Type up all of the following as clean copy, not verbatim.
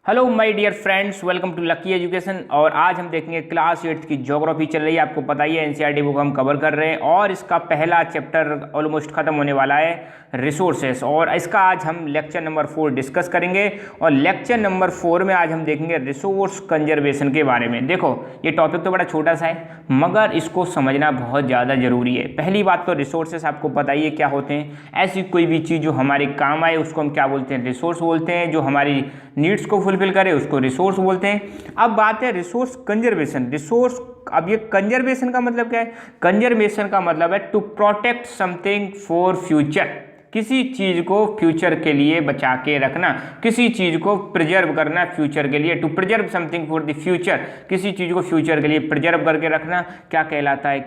Hello my dear friends, welcome to Lucky Education. और आज हम देखेंगे क्लास 8 की ज्योग्राफी चल रही है। आपको पता ही है एनसीईआरटी बुक हम कवर कर रहे हैं और इसका पहला चैप्टर ऑलमोस्ट खत्म होने वाला है, रिसोर्सेस। और इसका आज हम लेक्चर नंबर 4 डिस्कस करेंगे। और लेक्चर नंबर 4 में आज हम देखेंगे रिसोर्स कंजर्वेशन के बारे में। देखो, ये टॉपिक तो बड़ा छोटा सा है मगर इसको समझना बहुत ज़्यादा ज़रूरी है। पहली बात तो रिसोर्सेस आपको पता ही है क्या होते हैं। ऐसी कोई भी चीज़ जो हमारे काम आए उसको हम क्या बोलते हैं, रिसोर्स बोलते हैं। जो हमारी नीड्स को फुलफिल करे उसको रिसोर्स बोलते हैं। अब बात है रिसोर्स कंजर्वेशन। रिसोर्स, अब ये कंजर्वेशन का मतलब क्या है? कंजर्वेशन का मतलब है to protect something for future. किसी चीज को फ्यूचर के लिए बचा के रखना, किसी चीज को प्रिजर्व करना फ्यूचर के लिए। To preserve something for the future, किसी चीज को फ्यूचर के लिए प्रिजर्व करके रखना क्या कहलाता है?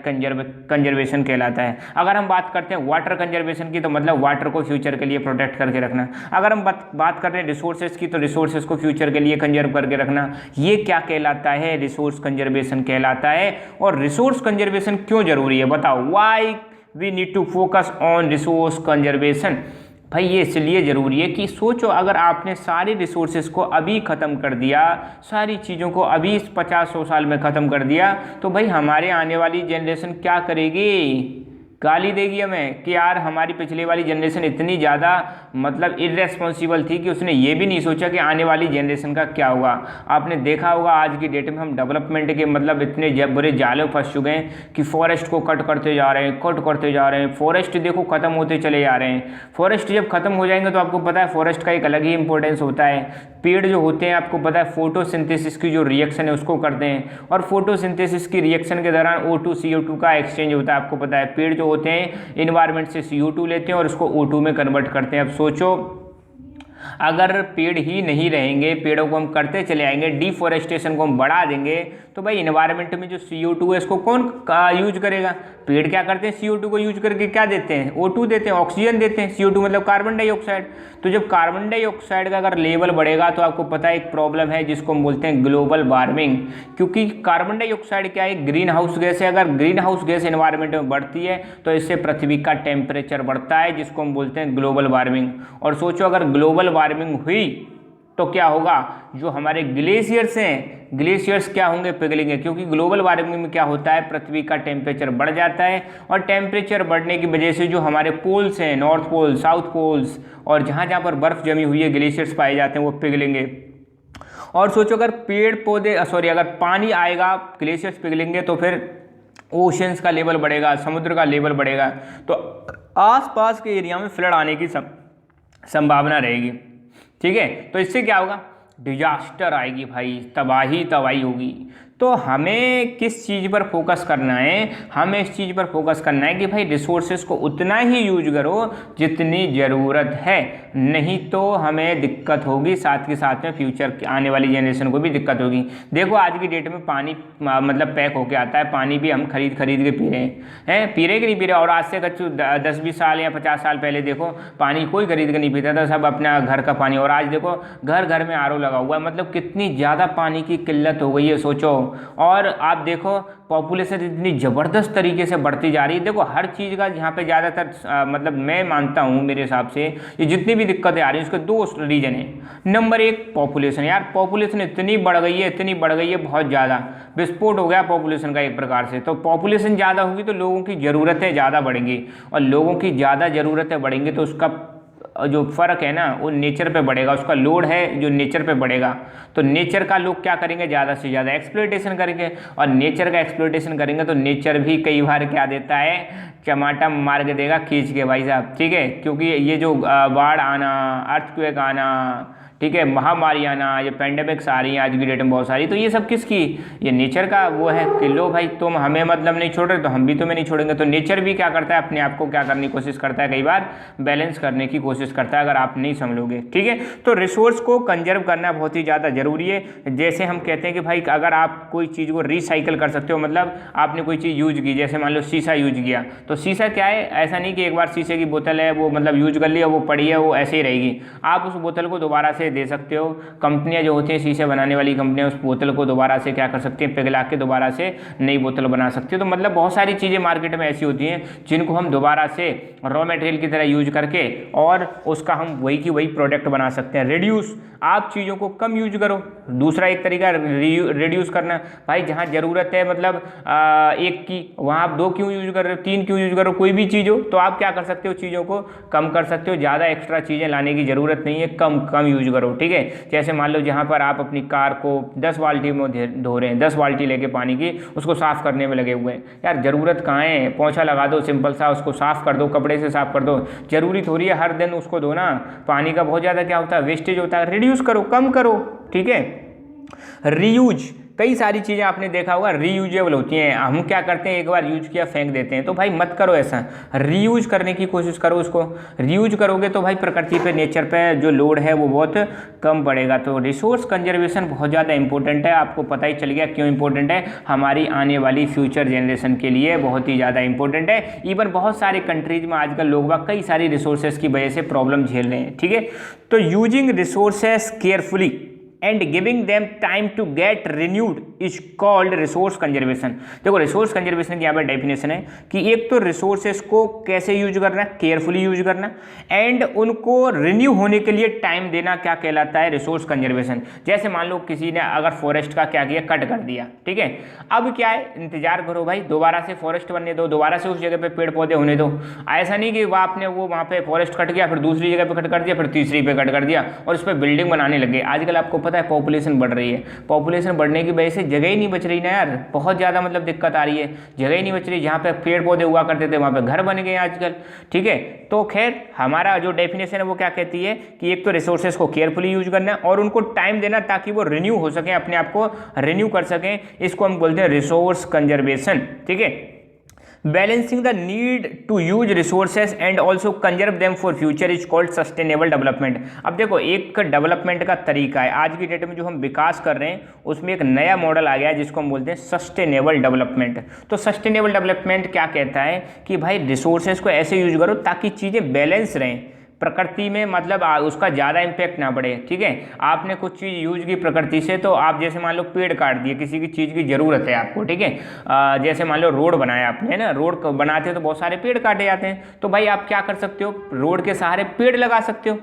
कंजर्वेशन कहलाता है। अगर हम बात करते हैं वाटर कंजर्वेशन की तो मतलब वाटर को फ्यूचर के लिए प्रोटेक्ट करके रखना। अगर हम बात करते हैं रिसोर्सेज की तो रिसोर्सेज को फ्यूचर के लिए कंजर्व करके रखना। ये क्या कहलाता है? रिसोर्स कंजर्वेशन कहलाता है। और रिसोर्स कंजर्वेशन क्यों जरूरी है बताओ? Why we need to focus on resource conservation. भाई ये इसलिए ज़रूरी है कि सोचो, अगर आपने सारे रिसोर्सेज को अभी ख़त्म कर दिया, सारी चीज़ों को अभी 50-100 साल में ख़त्म कर दिया तो भाई हमारे आने वाली जनरेशन क्या करेगी? गाली देगी हमें कि यार हमारी पिछले वाली जनरेशन इतनी ज़्यादा मतलब इर्रेस्पॉन्सिबल थी कि उसने ये भी नहीं सोचा कि आने वाली जनरेशन का क्या होगा। आपने देखा होगा आज की डेट में हम डेवलपमेंट के मतलब इतने बुरे जाले में फंस चुके हैं कि फॉरेस्ट को कट करते जा रहे हैं, कट करते जा रहे हैं। फॉरेस्ट देखो ख़त्म होते चले जा रहे हैं। फॉरेस्ट जब खत्म हो जाएंगे तो आपको पता है फॉरेस्ट का एक अलग ही इंपॉर्टेंस होता है। पेड़ जो होते हैं आपको पता है फोटोसिंथेसिस की जो रिएक्शन है उसको करते हैं और फोटोसिंथेसिस की रिएक्शन के दौरान O2 CO2 का एक्सचेंज होता है। आपको पता है पेड़ जो होते हैं इन्वायरमेंट से CO2 लेते हैं और उसको O2 में कन्वर्ट करते हैं। अब सोचो, अगर पेड़ ही नहीं रहेंगे, पेड़ों को हम करते चले आएंगे, डिफॉरेस्टेशन को हम बढ़ा देंगे तो भाई इन्वायरमेंट में जो CO2 है इसको कौन यूज करेगा? पेड़ क्या करते हैं? CO2 को यूज करके क्या देते हैं? O2 देते हैं, ऑक्सीजन देते हैं। CO2 मतलब कार्बन डाइऑक्साइड। तो जब कार्बन डाइऑक्साइड का अगर लेवल बढ़ेगा तो आपको पता है एक प्रॉब्लम है जिसको हम बोलते हैं ग्लोबल वार्मिंग। क्योंकि कार्बन डाइऑक्साइड क्या है? ग्रीन हाउस गैस है। अगर ग्रीन हाउस गैस एनवायरमेंट में बढ़ती है तो इससे पृथ्वी का टेम्परेचर बढ़ता है जिसको हम बोलते हैं ग्लोबल वार्मिंग। और सोचो, अगर ग्लोबल वार्मिंग हुई तो क्या होगा? जो हमारे ग्लेशियर्स हैं, ग्लेशियर्स क्या होंगे? पिघलेंगे। क्योंकि ग्लोबल वार्मिंग में क्या होता है? पृथ्वी का टेम्परेचर बढ़ जाता है और टेम्परेचर बढ़ने की वजह से जो हमारे पोल्स हैं, नॉर्थ पोल, साउथ पोल्स और जहाँ जहाँ पर बर्फ़ जमी हुई है, ग्लेशियर्स पाए जाते हैं, वो पिघलेंगे। और सोचो, अगर पेड़ पौधे अगर पानी आएगा, ग्लेशियर्स पिघलेंगे तो फिर ओशंस का लेवल बढ़ेगा, समुद्र का लेवल बढ़ेगा तो आसपास के एरिया में फ्लड आने की संभावना रहेगी। ठीक है, तो इससे क्या होगा? डिजास्टर आएगी भाई, तबाही होगी। तो हमें किस चीज़ पर फोकस करना है? हमें इस चीज़ पर फोकस करना है कि भाई रिसोर्सेज को उतना ही यूज करो जितनी ज़रूरत है, नहीं तो हमें दिक्कत होगी। साथ के साथ में फ्यूचर आने वाली जनरेशन को भी दिक्कत होगी। देखो आज की डेट में पानी मतलब पैक होके आता है, पानी भी हम खरीद के पी रहे हैं, पी रहे कि नहीं पी रहे? और आज से 10-20 साल या 50 साल पहले देखो पानी कोई खरीद के नहीं पीता था, सब अपना घर का पानी। और आज देखो घर घर में RO लगा हुआ है। मतलब कितनी ज़्यादा पानी की किल्लत हो गई है, सोचो। और आप देखो पॉपुलेशन इतनी ज़बरदस्त तरीके से बढ़ती जा रही है। देखो हर चीज़ का यहाँ पे ज़्यादातर मतलब मैं मानता हूँ मेरे हिसाब से ये जितनी भी दिक्कतें आ रही हैं उसके 2 रीज़न हैं। Number 1 population. यार पॉपुलेशन इतनी बढ़ गई है बहुत ज़्यादा, विस्फोट हो गया पॉपुलेशन का एक प्रकार से। तो पॉपुलेशन ज़्यादा होगी तो लोगों की ज़रूरतें ज़्यादा बढ़ेंगी और लोगों की ज़्यादा ज़रूरतें बढ़ेंगी तो उसका जो फ़र्क है ना वो नेचर पे बढ़ेगा, उसका लोड है जो नेचर पे बढ़ेगा। तो नेचर का लोग क्या करेंगे? ज़्यादा से ज़्यादा एक्सप्लॉयटेशन करेंगे और नेचर का एक्सप्लॉयटेशन करेंगे तो नेचर भी कई बार क्या देता है? चमाटा मार के देगा खींच के भाई साहब। ठीक है, क्योंकि ये जो बाढ़ आना, अर्थक्वेक आना, ठीक है, महामारी आना, ये पेंडेमिक्स आ रही हैं आज की डेट में बहुत सारी, तो ये सब किसकी? ये नेचर का वो है कि लो भाई तुम हमें मतलब नहीं छोड़ रहे तो हम भी तुम्हें नहीं छोड़ेंगे। तो नेचर भी क्या करता है? अपने आप को क्या करने की कोशिश करता है? कई बार बैलेंस करने की कोशिश करता है, अगर आप नहीं समझोगे। ठीक है, तो रिसोर्स को कंजर्व करना बहुत ही ज़्यादा ज़रूरी है। जैसे हम कहते हैं कि भाई अगर आप कोई चीज़ को रिसाइकिल कर सकते हो, मतलब आपने कोई चीज़ यूज की, जैसे मान लो शीशा यूज किया, तो शीशा क्या है? ऐसा नहीं कि एक बार शीशे की बोतल है वो मतलब यूज कर लिया, वो पड़ी है, वो ऐसे ही रहेगी। आप उस बोतल को दोबारा से से दे सकते हो। कंपनियां जो होती हैं शीशे बनाने वाली कंपनियां, उस बोतल को दोबारा से क्या कर सकती हैं, पिघला के दोबारा से नई बोतल बना सकती है। तो मतलब बहुत सारी चीज़ें मार्केट में ऐसी होती हैं जिनको हम दोबारा से रॉ मटेरियल की तरह यूज करके और उसका हम वही की वही प्रोडक्ट बना सकते हैं। रिड्यूस, आप चीज़ों को कम यूज करो। दूसरा एक तरीका रिड्यूस करना, भाई जहाँ ज़रूरत है मतलब एक की, वहाँ आप 2 क्यों यूज कर रहे हो, 3 क्यों यूज करो, कोई भी चीज़ हो तो आप क्या कर सकते हो, चीज़ों को कम कर सकते हो। ज़्यादा एक्स्ट्रा चीज़ें लाने की ज़रूरत नहीं है, कम कम यूज करो, ठीक है। जैसे मान लो जहाँ पर आप अपनी कार को 10 बाल्टी में धो रहे हैं, 10 बाल्टी लेके पानी की उसको साफ़ करने में लगे हुए हैं, यार ज़रूरत कहाँ है, पोंछा लगा दो सिंपल सा, उसको साफ़ कर दो, कपड़े से साफ़ कर दो। जरूरी थोड़ी है हर दिन उसको धोना, पानी का बहुत ज़्यादा क्या होता है, वेस्टेज होता है। रिड्यूस करो, कम करो, ठीक है। रीयूज, कई सारी चीज़ें आपने देखा होगा रीयूजेबल होती हैं। हम क्या करते हैं, एक बार यूज किया फेंक देते हैं, तो भाई मत करो ऐसा, रीयूज करने की कोशिश करो। उसको रीयूज करोगे तो भाई प्रकृति पे, नेचर पे जो लोड है वो बहुत कम पड़ेगा। तो रिसोर्स कंजर्वेशन बहुत ज़्यादा इंपॉर्टेंट है, आपको पता ही चल गया क्यों इंपॉर्टेंट है, हमारी आने वाली फ्यूचर जनरेशन के लिए बहुत ही ज़्यादा इंपॉर्टेंट है। इवन बहुत सारे कंट्रीज में आजकल लोग बाग कई सारी रिसोर्सेज की वजह से प्रॉब्लम झेल रहे हैं, ठीक है। तो using resources carefully and giving them time to get renewed is called resource conservation. देखो रिसोर्स कंजर्वेशन की यहाँ पर डेफिनेशन है कि एक तो रिसोर्सेस को कैसे यूज करना, केयरफुली यूज करना, एंड उनको रिन्यू होने के लिए टाइम देना, क्या कहलाता है, रिसोर्स कंजर्वेशन। जैसे मान लो किसी ने अगर फॉरेस्ट का क्या किया, कट कर दिया, ठीक है, अब क्या है, इंतजार करो भाई, दोबारा से फॉरेस्ट बनने दो, दोबारा से उस जगह पे पेड़ पौधे होने दो। ऐसा नहीं कि आपने वो वहाँ पे फॉरेस्ट कट किया, फिर दूसरी जगह पे कट कर दिया, फिर तीसरी पे कट कर दिया और उस पर बिल्डिंग बनाने लगे। आजकल आपको पता है पॉपुलेशन बढ़ रही है, पॉपुलेशन बढ़ने की वजह से जगह ही नहीं बच रही ना यार, बहुत ज़्यादा मतलब दिक्कत आ रही है, जगह ही नहीं बच रही। जहाँ पे पेड़ पौधे हुआ करते थे वहाँ पे घर बन गए आजकल, ठीक है। तो खैर हमारा जो डेफिनेशन है वो क्या कहती है कि एक तो रिसोर्सेज को केयरफुली यूज करना है और उनको टाइम देना ताकि वो रिन्यू हो सकें, अपने आप को रिन्यू कर सकें। इसको हम बोलते हैं रिसोर्स कंजर्वेशन, ठीक है। Balancing the need to use resources and also conserve them for future is called sustainable development. अब देखो एक डेवलपमेंट का तरीका है, आज की डेट में जो हम विकास कर रहे हैं उसमें एक नया मॉडल आ गया है जिसको हम बोलते हैं सस्टेनेबल डेवलपमेंट। तो सस्टेनेबल डेवलपमेंट क्या कहता है कि भाई रिसोर्सेज को ऐसे यूज करो ताकि चीज़ें बैलेंस रहें प्रकृति में, मतलब उसका ज़्यादा इम्पैक्ट ना पड़े, ठीक है। आपने कुछ चीज़ यूज की प्रकृति से, तो आप जैसे मान लो पेड़ काट दिए, किसी की चीज़ की ज़रूरत है आपको, ठीक है, जैसे मान लो रोड बनाया आपने ना, रोड बनाते हो तो बहुत सारे पेड़ काटे जाते हैं, तो भाई आप क्या कर सकते हो, रोड के सहारे पेड़ लगा सकते हो।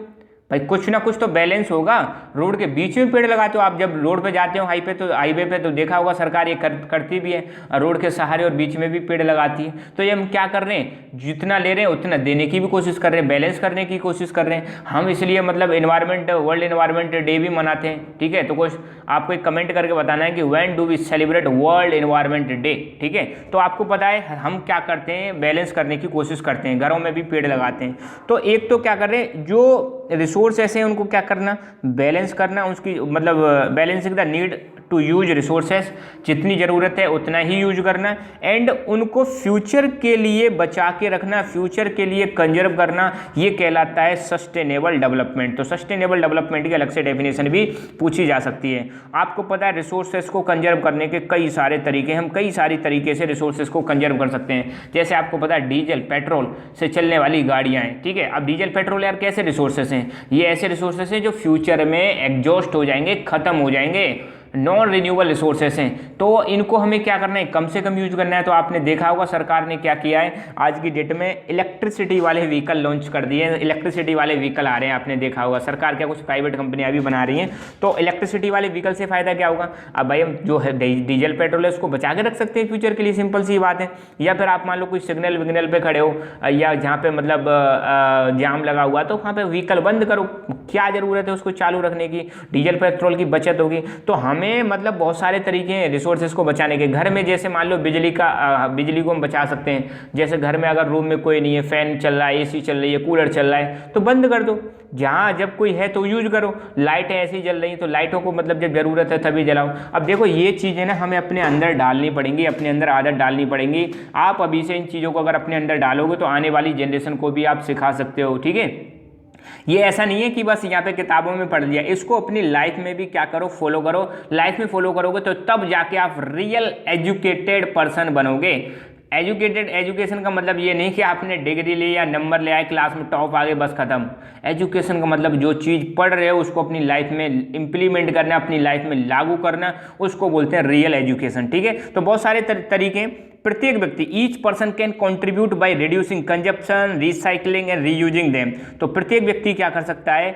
भाई कुछ ना कुछ तो बैलेंस होगा, रोड के बीच में पेड़ लगाते हो आप, जब रोड पे जाते हो हाईवे पे तो देखा होगा सरकार ये करती भी है, रोड के सहारे और बीच में भी पेड़ लगाती है। तो ये हम क्या कर रहे हैं, जितना ले रहे हैं उतना देने की भी कोशिश कर रहे हैं, बैलेंस करने की कोशिश कर रहे हैं हम। इसलिए मतलब वर्ल्ड इन्वायरमेंट डे भी मनाते हैं, ठीक है। तो कुछ आपको एक कमेंट करके बताना है कि when do we celebrate world environment day, ठीक है। तो आपको पता है हम क्या करते हैं, बैलेंस करने की कोशिश करते हैं, घरों में भी पेड़ लगाते हैं। तो एक तो क्या कर रहे हैं, जो रिसोर्स ऐसे हैं उनको क्या करना, बैलेंस करना, उसकी मतलब balancing the need to use resources, जितनी ज़रूरत है उतना ही यूज करना, एंड उनको फ्यूचर के लिए बचा के रखना, फ्यूचर के लिए कंजर्व करना, ये कहलाता है सस्टेनेबल डेवलपमेंट। तो सस्टेनेबल डेवलपमेंट की अलग से डेफिनेशन भी पूछी जा सकती है। आपको पता है रिसोर्सेस को कंजर्व करने के कई सारे तरीके, हम कई सारी तरीके से रिसोर्सेस को कंजर्व कर सकते हैं। जैसे आपको पता है डीजल पेट्रोल से चलने वाली गाड़ियाँ हैं, ठीक है। अब डीजल पेट्रोल यार कैसे रिसोर्सेस हैं, ये ऐसे रिसोर्सेस हैं जो फ्यूचर में एग्जॉस्ट हो जाएंगे, खत्म हो जाएंगे, नॉन रिन्यूएबल रिसोर्सेस हैं। तो इनको हमें क्या करना है, कम से कम यूज करना है। तो आपने देखा होगा सरकार ने क्या किया है, आज की डेट में इलेक्ट्रिसिटी वाले व्हीकल लॉन्च कर दिए हैं, इलेक्ट्रिसिटी वाले व्हीकल आ रहे हैं, आपने देखा होगा सरकार क्या कुछ प्राइवेट कंपनियां भी बना रही हैं। तो इलेक्ट्रिसिटी वाले व्हीकल से फायदा क्या होगा, अब भाई हम जो है डीजल पेट्रोल है उसको बचा के रख सकते हैं फ्यूचर के लिए, सिंपल सी बात है। या फिर आप मान लो कोई सिग्नल विग्नल पे खड़े हो या जहाँ पे मतलब जाम लगा हुआ, तो वहाँ पे व्हीकल बंद करो, क्या जरूरत है उसको चालू रखने की, डीजल पेट्रोल की बचत होगी। तो हमें मतलब बहुत सारे तरीके हैं रिसोर्सेज को बचाने के। घर में जैसे मान लो बिजली को हम बचा सकते हैं, जैसे घर में अगर रूम में कोई नहीं है, फैन चल रहा है, एसी चल रही है, कूलर चल रहा है, तो बंद कर दो, जहाँ जब कोई है तो यूज करो। लाइटें ऐसी जल रही तो लाइटों को मतलब जब जरूरत है तभी जलाओ। अब देखो ये चीज़ें ना हमें अपने अंदर डालनी पड़ेंगी, अपने अंदर आदत डालनी पड़ेंगी। आप अभी से इन चीज़ों को अगर अपने अंदर डालोगे तो आने वाली जनरेशन को भी आप सिखा सकते हो, ठीक है। ये ऐसा नहीं है कि बस यहाँ पे किताबों में पढ़ लिया, इसको अपनी लाइफ में भी क्या करो, फॉलो करो। लाइफ में फॉलो करोगे तो तब जाके आप रियल एजुकेटेड पर्सन बनोगे। एजुकेटेड, एजुकेशन का मतलब ये नहीं कि आपने डिग्री ली या नंबर ले आए क्लास में टॉप आ गए बस खत्म। एजुकेशन का मतलब जो चीज़ पढ़ रहे हो उसको अपनी लाइफ में इम्प्लीमेंट करना, अपनी लाइफ में लागू करना, उसको बोलते हैं रियल एजुकेशन। ठीक है, तो बहुत सारे तरीके प्रत्येक व्यक्ति, each person can contribute by reducing consumption, recycling and reusing them. तो प्रत्येक व्यक्ति क्या कर सकता है,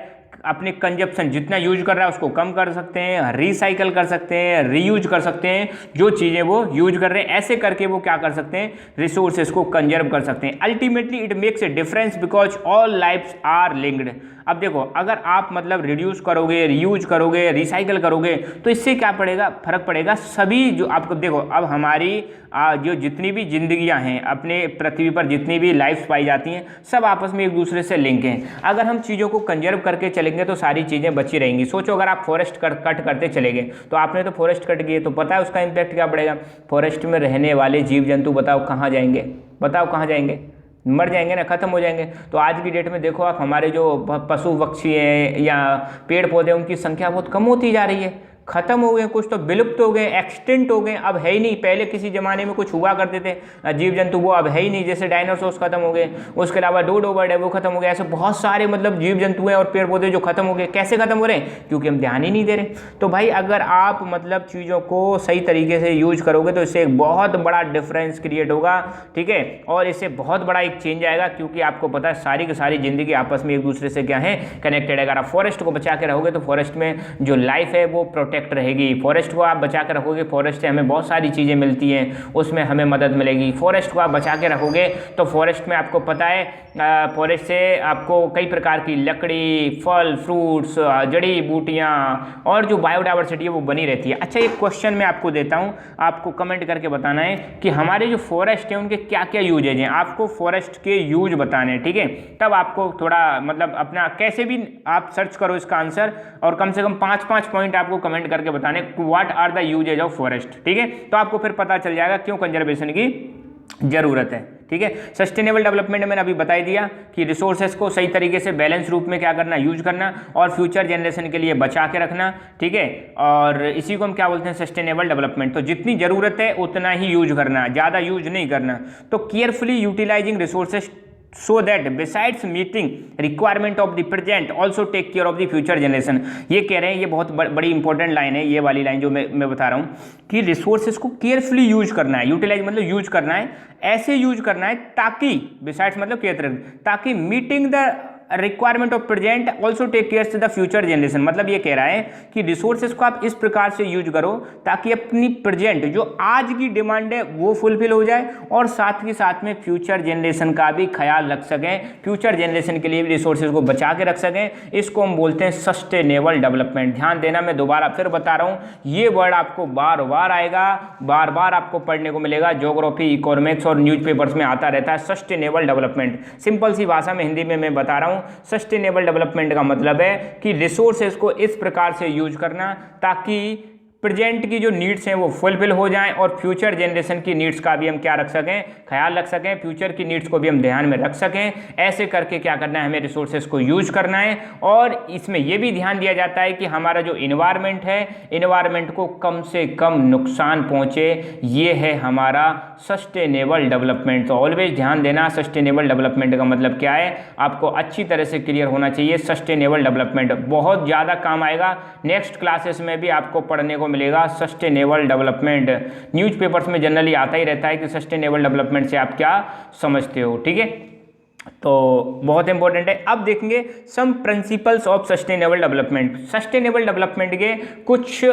अपने कंजप्शन जितना यूज कर रहा है उसको कम कर सकते हैं, रिसाइकल कर सकते हैं, रीयूज कर सकते हैं, जो चीज़ें वो यूज कर रहे हैं ऐसे करके वो क्या कर सकते हैं, रिसोर्सेज को कंजर्व कर सकते हैं। Ultimately it makes a difference because all lifes are linked. अब देखो, अगर आप मतलब रिड्यूस करोगे, रीयूज करोगे, रिसाइकल करोगे तो इससे क्या पड़ेगा, फर्क पड़ेगा सभी जो आपको, देखो अब हमारी जो जितनी भी जिंदगियां हैं अपने पृथ्वी पर, जितनी भी लाइफ्स पाई जाती हैं, सब आपस में एक दूसरे से लिंक हैं। अगर हम चीज़ों को कंजर्व करके चलेंगे तो सारी चीज़ें बची रहेंगी। सोचो अगर आप फॉरेस्ट कट करते चले गए, तो आपने तो फॉरेस्ट कट किए, तो पता है उसका इम्पैक्ट क्या पड़ेगा। फॉरेस्ट में रहने वाले जीव जंतु बताओ कहाँ जाएंगे, बताओ कहाँ जाएंगे, मर जाएंगे ना, खत्म हो जाएंगे। तो आज की डेट में देखो आप, हमारे जो पशु पक्षी हैं या पेड़ पौधे, उनकी संख्या बहुत कम होती जा रही है, खत्म हो गए, कुछ तो विलुप्त हो गए, एक्सटिंक्ट हो गए, अब है ही नहीं। पहले किसी जमाने में कुछ हुआ करते थे जीव जंतु, वो अब है ही नहीं। जैसे डायनासोर्स खत्म हो गए, उसके अलावा डोडो बर्ड है वो खत्म हो गया। ऐसे बहुत सारे मतलब जीव जंतु हैं और पेड़ पौधे जो खत्म हो गए। कैसे खत्म हो रहे हैं, क्योंकि हम ध्यान ही नहीं दे रहे। तो भाई अगर आप मतलब चीज़ों को सही तरीके से यूज करोगे तो इससे एक बहुत बड़ा डिफरेंस क्रिएट होगा। ठीक है, और इससे बहुत बड़ा एक चेंज आएगा, क्योंकि आपको पता है सारी की सारी जिंदगी आपस में एक दूसरे से क्या है, कनेक्टेड है। अगर आप फॉरेस्ट को बचा के रहोगे तो फॉरेस्ट में जो लाइफ है वो प्रोटेक्ट रहेगी। फॉरेस्ट को आप बचा के रखोगे, फॉरेस्ट से हमें बहुत सारी चीज़ें मिलती हैं, उसमें हमें मदद मिलेगी। फॉरेस्ट को आप बचा के रखोगे तो फॉरेस्ट में आपको पता है फॉरेस्ट से आपको कई प्रकार की लकड़ी, फल, फ्रूट्स, जड़ी बूटियाँ और जो बायोडाइवर्सिटी है वो बनी रहती है। अच्छा, एक क्वेश्चन मैं आपको देता हूँ, आपको कमेंट करके बताना है कि हमारे जो फॉरेस्ट है उनके क्या क्या यूजेज हैं। आपको फॉरेस्ट के यूज बताने हैं, ठीक है। तब आपको थोड़ा मतलब अपना कैसे भी आप सर्च करो इसका आंसर, और कम से कम 5-5 पॉइंट आपको कमेंट करके बताने what are the uses of forest. ठीक है, तो आपको फिर पता चल जाएगा क्यों कंजर्वेशन की जरूरत है। ठीक है, सस्टेनेबल डेवलपमेंट मैंने अभी बता ही दिया कि रिसोर्सेज को सही तरीके से बैलेंस रूप में क्या करना, यूज करना और फ्यूचर जनरेशन के लिए बचा के रखना। ठीक है, और इसी को हम क्या बोलते हैं, सस्टेनेबल डेवलपमेंट। तो जितनी जरूरत है उतना ही यूज करना, ज़्यादा यूज नहीं करना। तो carefully utilising resources so that besides meeting requirement of the present also take care of the future generation। ये कह रहे हैं, ये बहुत बड़ी इंपॉर्टेंट लाइन है, ये वाली लाइन जो मैं बता रहा हूँ कि रिसोर्सेज को केयरफुली यूज करना है। यूटिलाइज मतलब यूज करना है, ऐसे यूज करना है ताकि, बिसाइड्स मतलब केयर, ताकि meeting the requirement of present also take care to the future generation. मतलब ये कह रहा है कि रिसोर्सेज को आप इस प्रकार से यूज करो ताकि अपनी प्रेजेंट जो आज की डिमांड है वो फुलफिल हो जाए, और साथ ही साथ में फ्यूचर जनरेशन का भी ख्याल रख सकें, फ्यूचर जनरेशन के लिए भी रिसोर्सेज को बचा के रख सकें। इसको हम बोलते हैं सस्टेनेबल डेवलपमेंट। ध्यान देना, मैं दोबारा फिर बता रहा हूँ, ये वर्ड आपको बार बार आएगा, बार बार आपको पढ़ने को मिलेगा, ज्योग्राफी, इकोनॉमिक्स और न्यूज़पेपर्स में आता रहता है सस्टेनेबल डेवलपमेंट। सिंपल सी भाषा में हिंदी में मैं बता रहा हूँ, सस्टेनेबल डेवलपमेंट का मतलब है कि रिसोर्सेज को इस प्रकार से यूज करना ताकि प्रेजेंट की जो नीड्स हैं वो फुलफिल हो जाएं और फ्यूचर जनरेशन की नीड्स का भी हम क्या रख सकें, ख्याल रख सकें, फ्यूचर की नीड्स को भी हम ध्यान में रख सकें। ऐसे करके क्या करना है, हमें रिसोर्सेज को यूज करना है। और इसमें यह भी ध्यान दिया जाता है कि हमारा जो इन्वायरमेंट है, इन्वायरमेंट को कम से कम नुकसान पहुंचे। ये है हमारा सस्टेनेबल डेवलपमेंट। तो ऑलवेज ध्यान देना, सस्टेनेबल डेवलपमेंट का मतलब क्या है, आपको अच्छी तरह से क्लियर होना चाहिए। सस्टेनेबल डेवलपमेंट बहुत ज़्यादा काम आएगा, नेक्स्ट क्लासेस में भी आपको पढ़ने को मिलेगा सस्टेनेबल डेवलपमेंट। न्यूज़पेपर्स में जनरली आता ही रहता है कि सस्टेनेबल डेवलपमेंट से आप क्या समझते हो। ठीक है, तो बहुत इंपॉर्टेंट है। अब देखेंगे some principles of sustainable development. Sustainable development के कुछ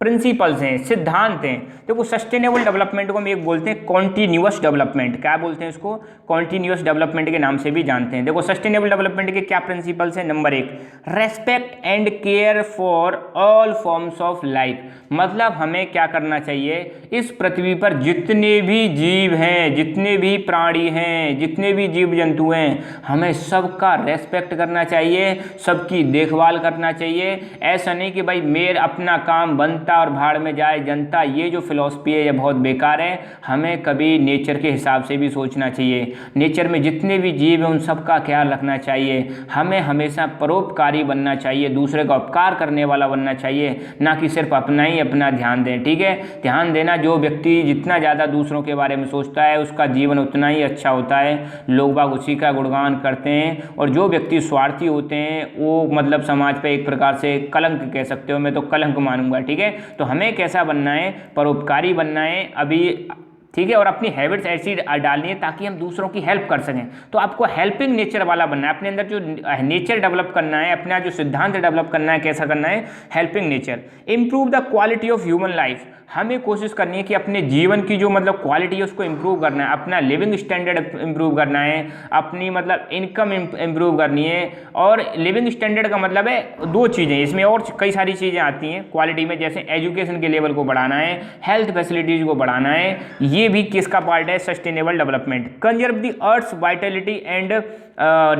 प्रिंसिपल्स हैं, सिद्धांत हैं। देखो, सस्टेनेबल डेवलपमेंट को हम एक बोलते हैं कॉन्टिन्यूअस डेवलपमेंट। क्या बोलते हैं इसको, कॉन्टिन्यूअस डेवलपमेंट के नाम से भी जानते हैं। देखो, सस्टेनेबल डेवलपमेंट के क्या प्रिंसिपल्स हैं। Number 1, respect and care for all forms of life. मतलब हमें क्या करना चाहिए, इस पृथ्वी पर जितने भी जीव हैं, जितने भी प्राणी हैं, जितने भी जीव जंतु हैं, हमें सबका रेस्पेक्ट करना चाहिए, सबकी देखभाल करना चाहिए। ऐसा नहीं कि भाई मेरा अपना काम बनता बनता और भाड़ में जाए जनता, ये जो फिलॉसफी है ये बहुत बेकार है। हमें कभी नेचर के हिसाब से भी सोचना चाहिए। नेचर में जितने भी जीव हैं उन सब का ख्याल रखना चाहिए। हमें हमेशा परोपकारी बनना चाहिए, दूसरे का उपकार करने वाला बनना चाहिए, ना कि सिर्फ अपना ही अपना ध्यान दें। ठीक है, ध्यान देना, जो व्यक्ति जितना ज़्यादा दूसरों के बारे में सोचता है उसका जीवन उतना ही अच्छा होता है, लोग बाग उसी का गुणगान करते हैं। और जो व्यक्ति स्वार्थी होते हैं वो मतलब समाज पे एक प्रकार से कलंक कह सकते हो, मैं तो कलंक मानूंगा। ठीक है, तो हमें कैसा बनना है, परोपकारी बनना है अभी। ठीक है, और अपनी हैबिट्स ऐसी डालनी है ताकि हम दूसरों की हेल्प कर सकें। तो आपको हेल्पिंग नेचर वाला बनना है, अपने अंदर जो नेचर डेवलप करना है, अपना जो सिद्धांत डेवलप करना है, कैसा करना है, helping nature. Improve the quality of human life, हमें कोशिश करनी है कि अपने जीवन की जो मतलब क्वालिटी है उसको इम्प्रूव करना है, अपना लिविंग स्टैंडर्ड इम्प्रूव करना है, अपनी मतलब इनकम इम्प्रूव करनी है। और लिविंग स्टैंडर्ड का मतलब है दो चीज़ें, इसमें और कई सारी चीज़ें आती हैं क्वालिटी में, जैसे एजुकेशन के लेवल को बढ़ाना है, हेल्थ फैसिलिटीज़ को बढ़ाना है, ये भी किसका पार्ट है, sustainable development. Conserve the earth Vitality and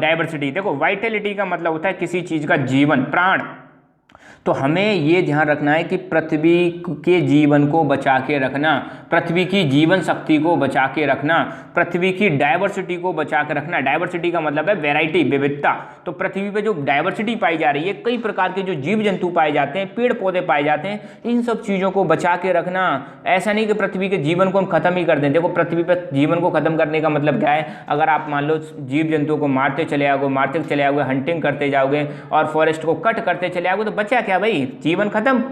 diversity. देखो वाइटलिटी का मतलब होता है किसी चीज़ का जीवन, प्राण। तो हमें ये ध्यान रखना है कि पृथ्वी के जीवन को बचा के रखना, पृथ्वी की जीवन शक्ति को बचा के रखना, पृथ्वी की डाइवर्सिटी को बचा के रखना। डाइवर्सिटी का मतलब है वैरायटी, विविधता। तो पृथ्वी पे जो डाइवर्सिटी पाई जा रही है, कई प्रकार के जो जीव जंतु पाए जाते हैं, पेड़ पौधे पाए जाते हैं, इन सब चीज़ों को बचा के रखना। ऐसा नहीं कि पृथ्वी के जीवन को हम खत्म ही कर दें। देखो पृथ्वी पर जीवन को खत्म करने का मतलब क्या है, अगर आप मान लो जीव जंतुओं को मारते चले आओगे, हंटिंग करते जाओगे और फॉरेस्ट को कट करते चले आओगे, तो बचा क्या भाई, जीवन खत्म।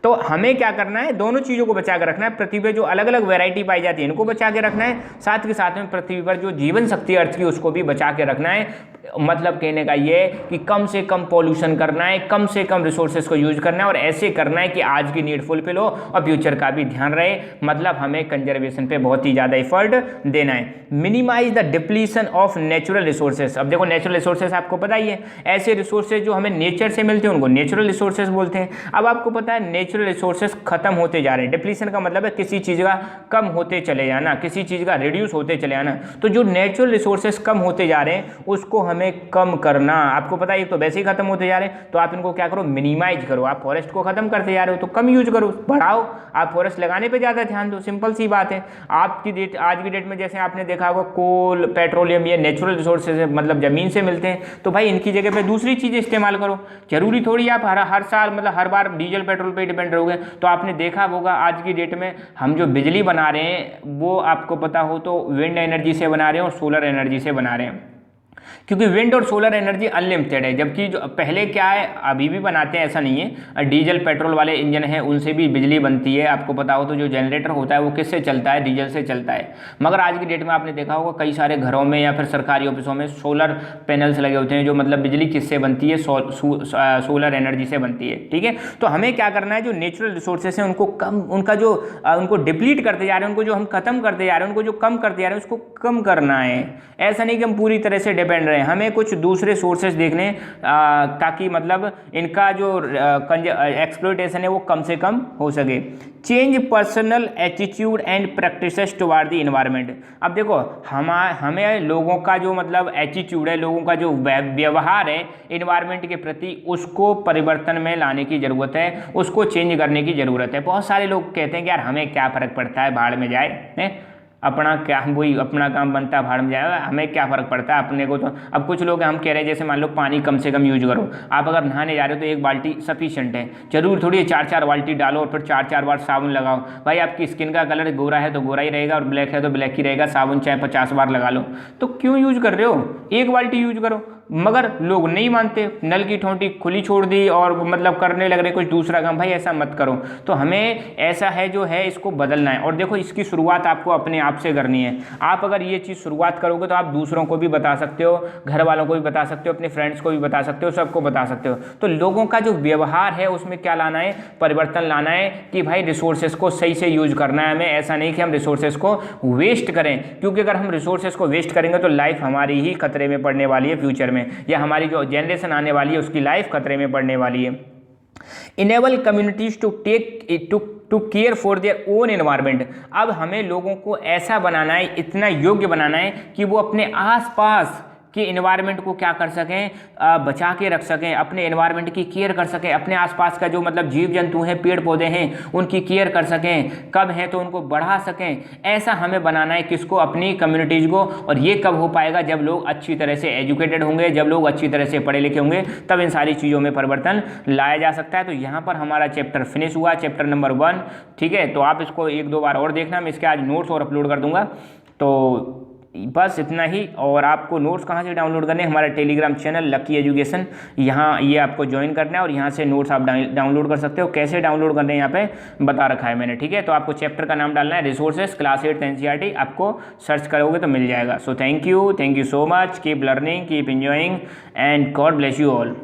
तो हमें क्या करना है, दोनों चीज़ों को बचा कर रखना है। पृथ्वी पे जो अलग अलग वैरायटी पाई जाती है इनको बचा के रखना है, साथ के साथ में पृथ्वी पर जो जीवन शक्ति अर्थ की उसको भी बचा के रखना है। मतलब कहने का ये है कि कम से कम पॉल्यूशन करना है, कम से कम रिसोर्सेज को यूज करना है, और ऐसे करना है कि आज की नीड फुलफिल हो और फ्यूचर का भी ध्यान रहे। मतलब हमें कंजर्वेशन पे बहुत ही ज़्यादा एफर्ट देना है। Minimise the depletion of natural resources. अब देखो नेचुरल रिसोर्सेज आपको पता ही है, ऐसे रिसोर्सेज जो हमें नेचर से मिलते हैं उनको नेचुरल रिसोर्सेज बोलते हैं। अब आपको पता है नेचुरल रिसोर्सेज खत्म होते जा रहे हैं। डिप्लीशन का मतलब है किसी चीज़ का कम होते चले जाना, किसी चीज़ का रिड्यूस होते चले जाना। तो जो नेचुरल रिसोर्सेज कम होते जा रहे हैं उसको हमें कम करना। आपको पता है तो वैसे ही खत्म होते जा रहे हैं, तो आप इनको क्या करो, मिनिमाइज करो। आप फॉरेस्ट को खत्म करते जा रहे हो तो कम यूज करो, बढ़ाओ। आप फॉरेस्ट लगाने पे ज़्यादा ध्यान दो, सिंपल सी बात है। आज की डेट में जैसे आपने देखा होगा कोल, पेट्रोलियम, ये नेचुरल रिसोर्सेज है, मतलब ज़मीन से मिलते हैं, तो भाई इनकी जगह पे दूसरी चीज़ें इस्तेमाल करो। जरूरी थोड़ी आप हर साल मतलब हर बार डीजल पेट्रोल पे डिपेंड रहोगे। तो आपने देखा होगा आज की डेट में हम जो बिजली बना रहे हैं वो आपको पता हो तो विंड एनर्जी से बना रहे हैं और सोलर एनर्जी से बना रहे हैं, क्योंकि विंड और सोलर एनर्जी अनलिमिटेड है। जबकि जो पहले क्या है, अभी भी बनाते हैं, ऐसा नहीं है, डीजल पेट्रोल वाले इंजन हैं उनसे भी बिजली बनती है। आपको पता हो तो जो जनरेटर होता है वो किससे चलता है, डीजल से चलता है। मगर आज की डेट में आपने देखा होगा कई सारे घरों में या फिर सरकारी ऑफिसों में सोलर पैनल्स लगे होते हैं, जो मतलब बिजली किससे बनती है, सोलर एनर्जी से बनती है। ठीक है, तो हमें क्या करना है, जो नेचुरल रिसोर्सेस हैं उनको कम, उनको डिप्लीट करते जा रहे हैं, उनको जो हम खत्म करते जा रहे हैं, उनको जो कम करते जा रहे हैं उसको कम करना है। ऐसा नहीं कि हम पूरी तरह से डिपेंड रहे, हमें कुछ दूसरे सोर्सेज देखने ताकि मतलब इनका जो एक्सप्लॉयटेशन है वो कम से कम हो सके। Change personal attitude and practices toward the environment. अब देखो हमें लोगों का जो मतलब एटीट्यूड है, लोगों का जो व्यवहार है एनवायरनमेंट के प्रति, उसको परिवर्तन में लाने की ज़रूरत है, उसको चेंज करने की ज़रूरत है। बहुत सारे लोग कहते हैं कि यार हमें क्या फ़र्क पड़ता है, भाड़ में जाए, अपना क्या, वही अपना काम बनता है, भाड़ में जाएगा, हमें क्या फ़र्क पड़ता है अपने को। तो अब कुछ लोग हम कह रहे हैं जैसे मान लो पानी कम से कम यूज करो। आप अगर नहाने जा रहे हो तो एक बाल्टी सफिशिएंट है, जरूर थोड़ी 4-4 बाल्टी डालो और फिर 4-4 बार साबुन लगाओ। भाई आपकी स्किन का कलर गोरा है तो गोरा ही रहेगा और ब्लैक है तो ब्लैक ही रहेगा, साबुन चाहे 50 बार लगा लो। तो क्यों यूज कर रहे हो, एक बाल्टी यूज करो। मगर लोग नहीं मानते, नल की ठोंटी खुली छोड़ दी और मतलब करने लग रहे कुछ दूसरा काम। भाई ऐसा मत करो। तो हमें ऐसा है जो है इसको बदलना है। और देखो इसकी शुरुआत आपको अपने आप से करनी है। आप अगर ये चीज़ शुरुआत करोगे तो आप दूसरों को भी बता सकते हो, घर वालों को भी बता सकते हो, अपने फ्रेंड्स को भी बता सकते हो, सबको बता सकते हो। तो लोगों का जो व्यवहार है उसमें क्या लाना है, परिवर्तन लाना है कि भाई रिसोर्सेज को सही से यूज करना है हमें। ऐसा नहीं कि हम रिसोर्सेज को वेस्ट करें, क्योंकि अगर हम रिसोर्सेज को वेस्ट करेंगे तो लाइफ हमारी ही खतरे में पड़ने वाली है फ्यूचर में, या हमारी जो जनरेशन आने वाली है उसकी लाइफ खतरे में पड़ने वाली है। Enable communities to care for their own environment. अब हमें लोगों को ऐसा बनाना है, इतना योग्य बनाना है कि वो अपने आसपास कि इन्वायरमेंट को क्या कर सकें, बचा के रख सकें, अपने इन्वायरमेंट की केयर कर सकें, अपने आसपास का जो मतलब जीव जंतु हैं, पेड़ पौधे हैं, उनकी केयर कर सकें, कब हैं तो उनको बढ़ा सकें। ऐसा हमें बनाना है किसको, अपनी कम्युनिटीज़ को। और ये कब हो पाएगा, जब लोग अच्छी तरह से एजुकेटेड होंगे, जब लोग अच्छी तरह से पढ़े लिखे होंगे, तब इन सारी चीज़ों में परिवर्तन लाया जा सकता है। तो यहाँ पर हमारा चैप्टर फिनिश हुआ, चैप्टर नंबर 1। ठीक है, तो आप इसको 1-2 बार और देखना, मैं इसके आज नोट्स और अपलोड कर दूंगा। तो बस इतना ही। और आपको नोट्स कहाँ से डाउनलोड करने हैं, हमारा टेलीग्राम चैनल लकी एजुकेशन, यहाँ ये आपको ज्वाइन करना है और यहाँ से नोट्स आप डाउनलोड कर सकते हो। कैसे डाउनलोड करने हैं यहाँ पे बता रखा है मैंने। ठीक है, तो आपको चैप्टर का नाम डालना है रिसोर्सेज क्लास 8 NCERT, आपको सर्च करोगे तो मिल जाएगा। So thank you so much, keep learning, keep enjoying and God bless you all.